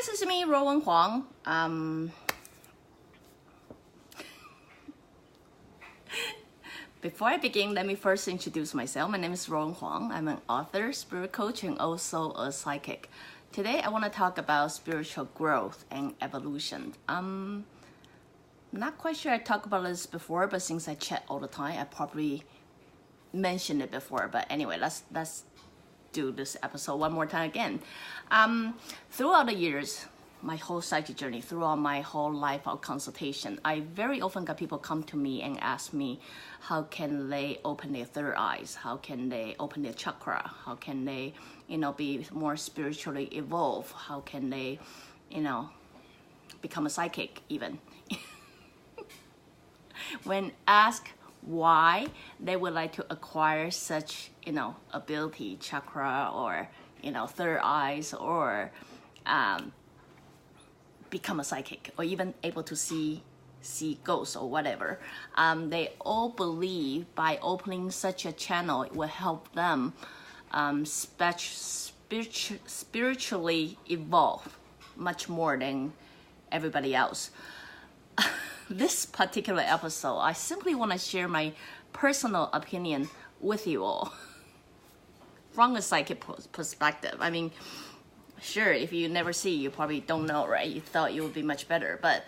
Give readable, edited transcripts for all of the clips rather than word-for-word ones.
This is me, Ruowen Huang. Before I begin, let me first introduce myself. My name is Ruowen Huang. I'm an author, spirit coach, and also a psychic. Today, I want to talk about spiritual growth and evolution. Not quite sure I talked about this before, but since I chat all the time, I probably mentioned it before. But anyway, let's do this episode one more time again. Throughout the years, my whole psychic journey, throughout my whole life of consultation, I very often got people come to me and ask me, how can they open their third eyes? How can they open their chakra? How can they, be more spiritually evolved? How can they, become a psychic even? When asked why they would like to acquire such, ability, chakra, or, third eyes, or become a psychic, or even able to see ghosts or whatever, they all believe by opening such a channel, it will help them spiritually evolve much more than everybody else. This particular episode, I simply want to share my personal opinion with you all from a psychic perspective. I mean, sure, if you never see, you probably don't know, right? You thought you would be much better, but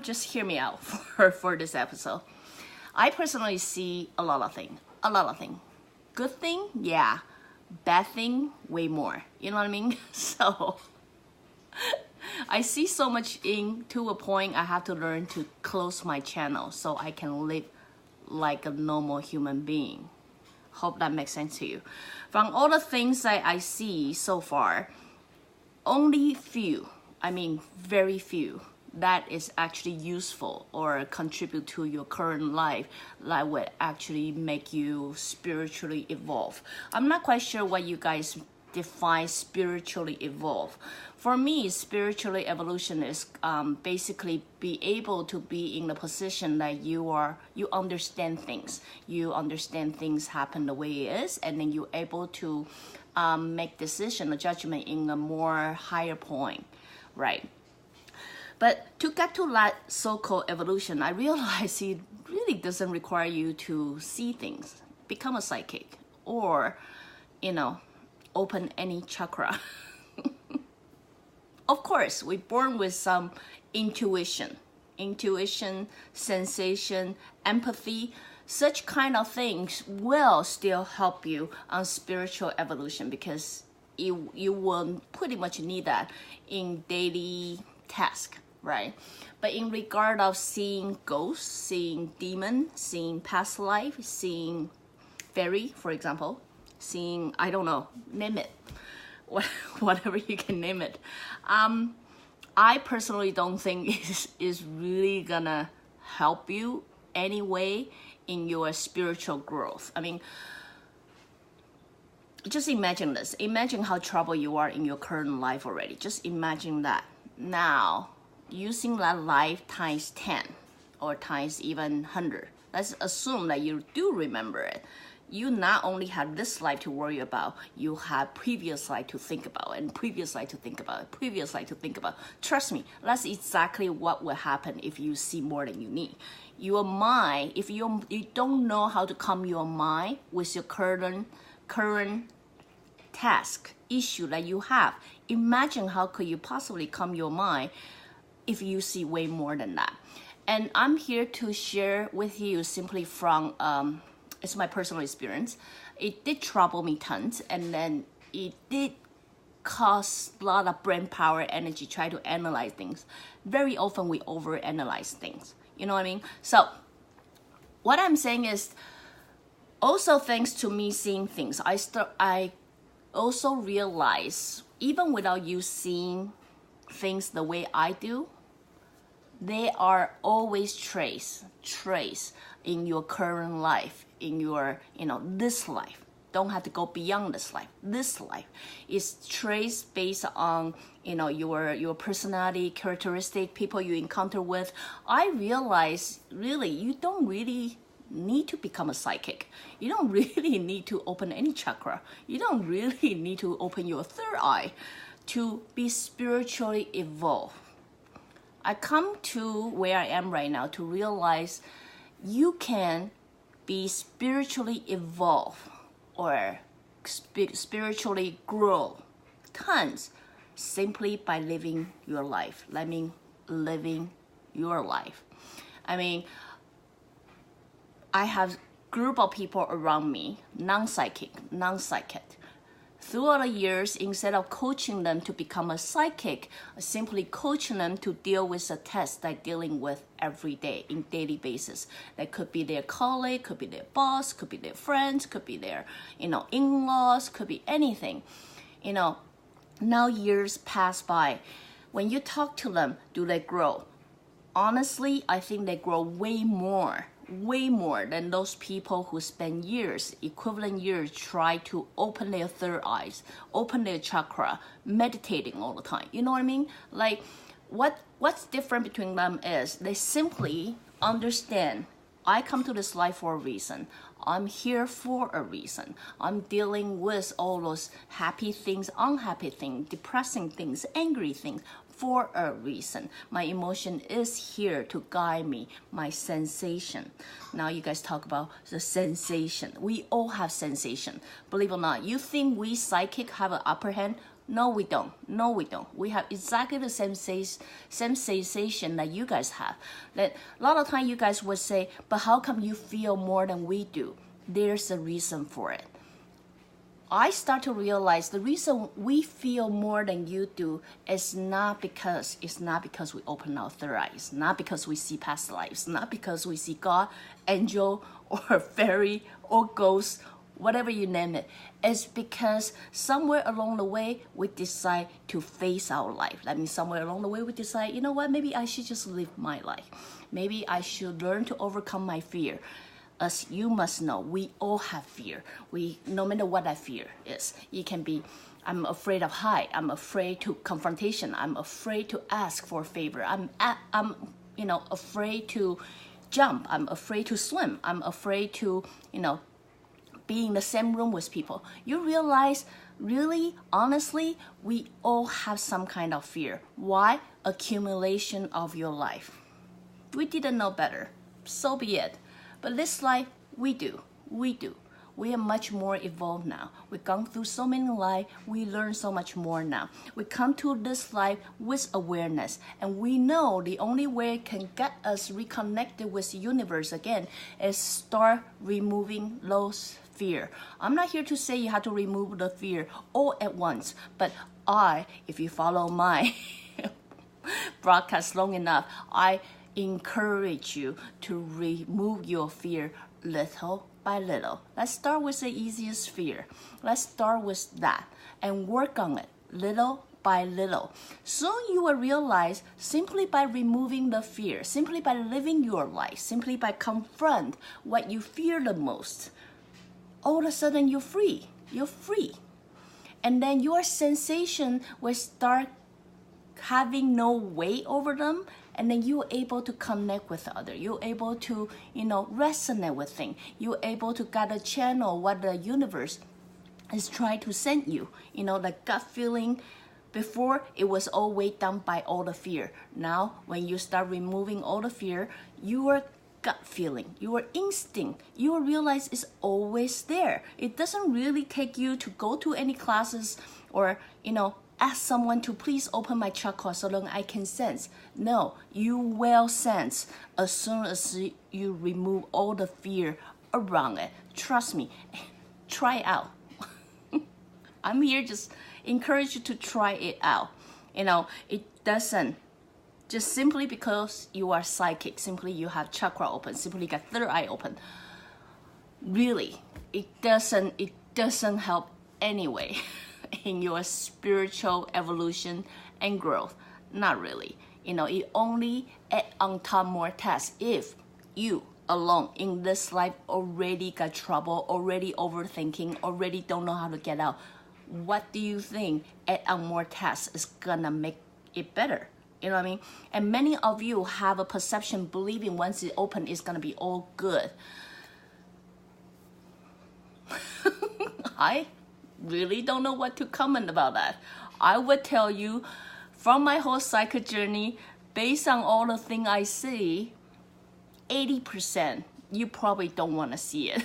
just hear me out for this episode. I personally see a lot of things. Good thing, yeah. Bad thing, way more. You know what I mean? So I see so much to a point I have to learn to close my channel so I can live like a normal human being. Hope that makes sense to you. From all the things that I see so far, only few, very few, that is actually useful or contribute to your current life that would actually make you spiritually evolve. I'm not quite sure what you guys define spiritually evolve. For me, spiritually evolution is basically be able to be in the position that you understand things. You understand things happen the way it is, and then you're able to make decision or judgment in a more higher point, right? But to get to that so-called evolution, I realize it really doesn't require you to see things, become a psychic, or, open any chakra. Of course, we're born with some intuition, sensation, empathy. Such kind of things will still help you on spiritual evolution because you will pretty much need that in daily task, right? But in regard of seeing ghosts, seeing demon, seeing past life, seeing fairy, for example, seeing, I don't know, name it, whatever you can name it. I personally don't think is really gonna help you anyway in your spiritual growth. Just imagine this. Imagine how troubled you are in your current life already. Just imagine that. Now, using that life times 10 or times even 100. Let's assume that you do remember it. You not only have this life to worry about, you have previous life to think about, and previous life to think about, previous life to think about. Trust me, that's exactly what will happen if you see more than you need. Your mind, if you don't know how to calm your mind with your current task, issue that you have, imagine how could you possibly calm your mind if you see way more than that. And I'm here to share with you simply from it's my personal experience. It did trouble me tons, and then it did cost a lot of brain power, energy, try to analyze things. Very often we overanalyze things. You know what I mean? So what I'm saying is, also thanks to me seeing things, I also realize, even without you seeing things the way I do, they are always trace in your current life, in your, this life. Don't have to go beyond this life. This life is traced based on, your personality, characteristic, people you encounter with. I realize, really, you don't really need to become a psychic. You don't really need to open any chakra. You don't really need to open your third eye to be spiritually evolved. I come to where I am right now to realize you can be spiritually evolved or spiritually grow tons simply by living your life. Living your life. I mean, I have group of people around me, non-psychic. Throughout the years, instead of coaching them to become a psychic, I simply coaching them to deal with the test they're dealing with every day, in daily basis. That could be their colleague, could be their boss, could be their friends, could be their, in-laws, could be anything. Now years pass by. When you talk to them, do they grow? Honestly, I think they grow way more than those people who spend equivalent years, try to open their third eyes, open their chakra, meditating all the time. You know what I mean? Like, what's different between them is they simply understand, I come to this life for a reason. I'm here for a reason. I'm dealing with all those happy things, unhappy things, depressing things, angry things, for a reason. My emotion is here to guide me, my sensation. Now you guys talk about the sensation. We all have sensation. Believe it or not, you think we psychic have an upper hand? No, we don't. We have exactly the same sensation that you guys have. That a lot of time you guys would say, but how come you feel more than we do? There's a reason for it. I start to realize the reason we feel more than you do is not because we open our third eye. It's not because we see past lives. Not because we see God, angel, or fairy, or ghost, whatever you name it. It's because somewhere along the way we decide to face our life. That means somewhere along the way we decide, you know what, maybe I should just live my life. Maybe I should learn to overcome my fear. As you must know, we all have fear. No matter what that fear is, it can be, I'm afraid of height. I'm afraid to confrontation. I'm afraid to ask for a favor. I'm afraid to jump. I'm afraid to swim. I'm afraid to, be in the same room with people. You realize, really, honestly, we all have some kind of fear. Why? Accumulation of your life. We didn't know better. So be it. But this life, we do. We are much more evolved now. We've gone through so many lives. We learn so much more now. We come to this life with awareness. And we know the only way it can get us reconnected with the universe again is start removing those fear. I'm not here to say you have to remove the fear all at once. But if you follow my broadcast long enough, I encourage you to remove your fear little by little. Let's start with the easiest fear. Let's start with that and work on it little by little. Soon you will realize simply by removing the fear, simply by living your life, simply by confront what you fear the most, all of a sudden you're free. And then your sensation will start having no weight over them, and then you're able to connect with others. You're able to, resonate with things. You're able to get a channel what the universe is trying to send you. The gut feeling. Before, it was all weighed down by all the fear. Now, when you start removing all the fear, your gut feeling, your instinct, you will realize it's always there. It doesn't really take you to go to any classes or, ask someone to please open my chakra so long I can sense. No, you will sense as soon as you remove all the fear around it. Trust me, try it out. I'm here just encourage you to try it out. It doesn't just simply because you are psychic, simply you have chakra open, simply you got third eye open. Really, it doesn't help anyway. In your spiritual evolution and growth. Not really. It only add on top more tasks if you alone in this life already got trouble, already overthinking, already don't know how to get out. What do you think add on more tasks is gonna make it better? You know what I mean? And many of you have a perception believing once it open it's gonna be all good. really don't know what to comment about that. I would tell you from my whole psychic journey, based on all the things I see, 80% you probably don't want to see it.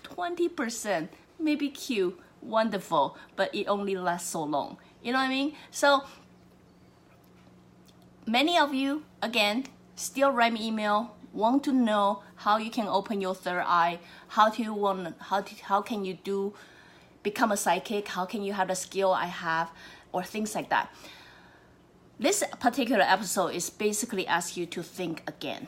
20% maybe cute, wonderful, but it only lasts so long. You know what I mean? So many of you, again, still write me email, want to know how you can open your third eye, how can you become a psychic, how can you have the skill I have, or things like that. This particular episode is basically ask you to think again.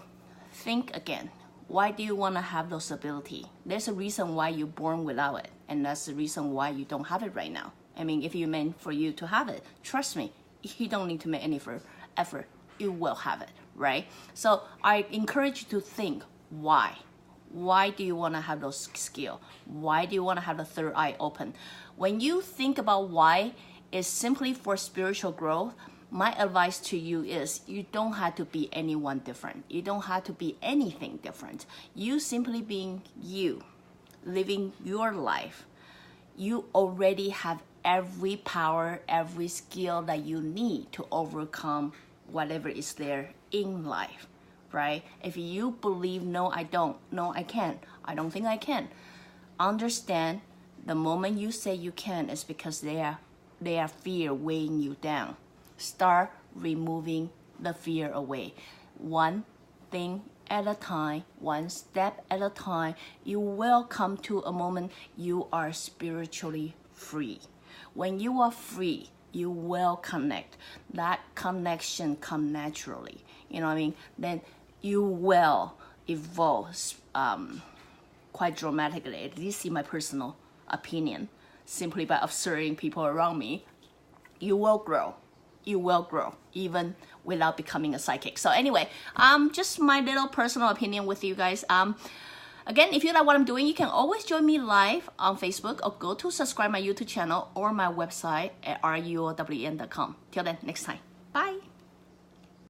Think again. Why do you want to have those ability? There's a reason why you're born without it, and that's the reason why you don't have it right now. I mean, if you meant for you to have it, trust me, you don't need to make any effort. You will have it, right? So I encourage you to think, why? Why do you want to have those skills? Why do you want to have the third eye open? When you think about why, it's simply for spiritual growth. My advice to you is you don't have to be anyone different. You don't have to be anything different. You simply being you, living your life. You already have every power, every skill that you need to overcome whatever is there in life, right? If you believe, no, I don't, no, I can't, I don't think I can, understand the moment you say you can is because they are fear weighing you down. Start removing the fear away. One thing at a time, one step at a time, you will come to a moment you are spiritually free. When you are free, you will connect. That connection come naturally. You know what I mean? Then you will evolve quite dramatically, at least in my personal opinion. Simply by observing people around me, you will grow. You will grow, even without becoming a psychic. So anyway, just my little personal opinion with you guys. Again, if you like what I'm doing, you can always join me live on Facebook or go to subscribe my YouTube channel or my website at ruowen.com. Till then, next time.